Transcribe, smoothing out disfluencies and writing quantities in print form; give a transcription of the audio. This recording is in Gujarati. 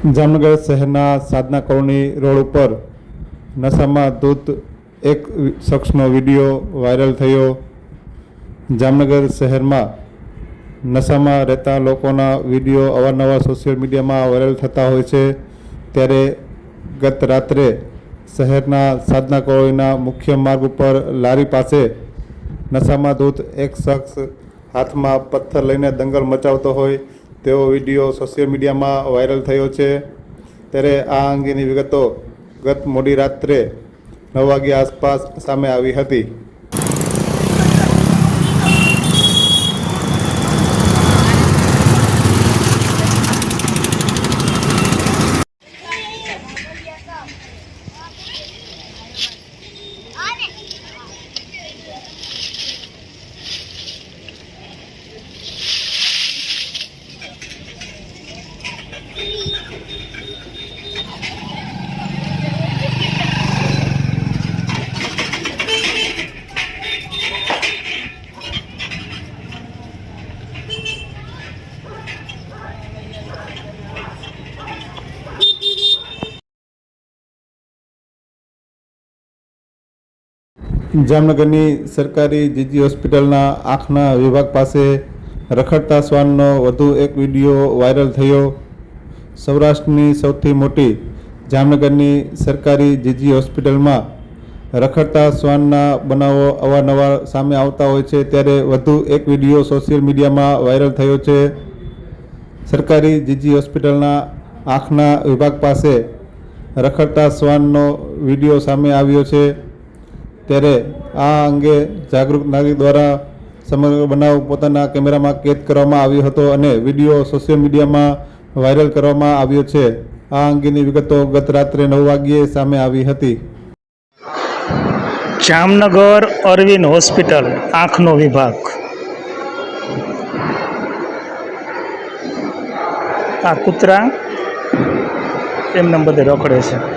જામનગર શહેરના સાધના કોલોની રોડ ઉપર નશામાં ધૂત એક શખ્સનો વિડીયો વાયરલ થયો। જામનગર શહેરમાં નશામાં રહેતા લોકોના વિડીયો અવારનવાર સોશિયલ મીડિયામાં વાયરલ થતા હોય છે। ત્યારે ગત રાત્રે શહેરના સાધના કોલોનીના મુખ્ય માર્ગ ઉપર લારી પાસે નશામાં ધૂત એક શખ્સ હાથમાં પથ્થર લઈને દંગલ મચાવતો હોય તેવો વિડીયો સોશિયલ મીડિયામાં વાયરલ થયો છે। ત્યારે આ અંગેની વિગતો ગત મોડી રાત્રે 9 વાગ્યા આસપાસ સામે આવી હતી। જામનગરની સરકારી જીજી હોસ્પિટલના આંખના વિભાગ પાસે રખડતા શ્વાનનો વધુ એક વિડીયો વાયરલ થયો। સૌરાષ્ટ્રની સૌથી મોટી જામનગરની સરકારી જીજી હોસ્પિટલમાં રખડતા શ્વાનના બનાવો અવારનવાર સામે આવતા હોય છે। ત્યારે વધુ એક વિડીયો સોશિયલ મીડિયામાં વાયરલ થયો છે। સરકારી જીજી હોસ્પિટલના આંખના વિભાગ પાસે રખડતા શ્વાનનો વિડીયો સામે આવ્યો છે। ત્યારે આ અંગે જાગૃત નાગરિક દ્વારા સમગ્ર બનાવ પોતાના કેમેરામાં કેદ કરવામાં આવ્યો હતો અને વિડીયો સોશિયલ મીડિયામાં વાયરલ કરવામાં આવ્યો છે। આ અંગેની વિગતો ગત રાત્રે 9 વાગ્યે સામે આવી હતી। જામનગર અરવિંદ હોસ્પિટલ આંખનો વિભાગ, આ કૂતરા એમને બધે રખડે છે।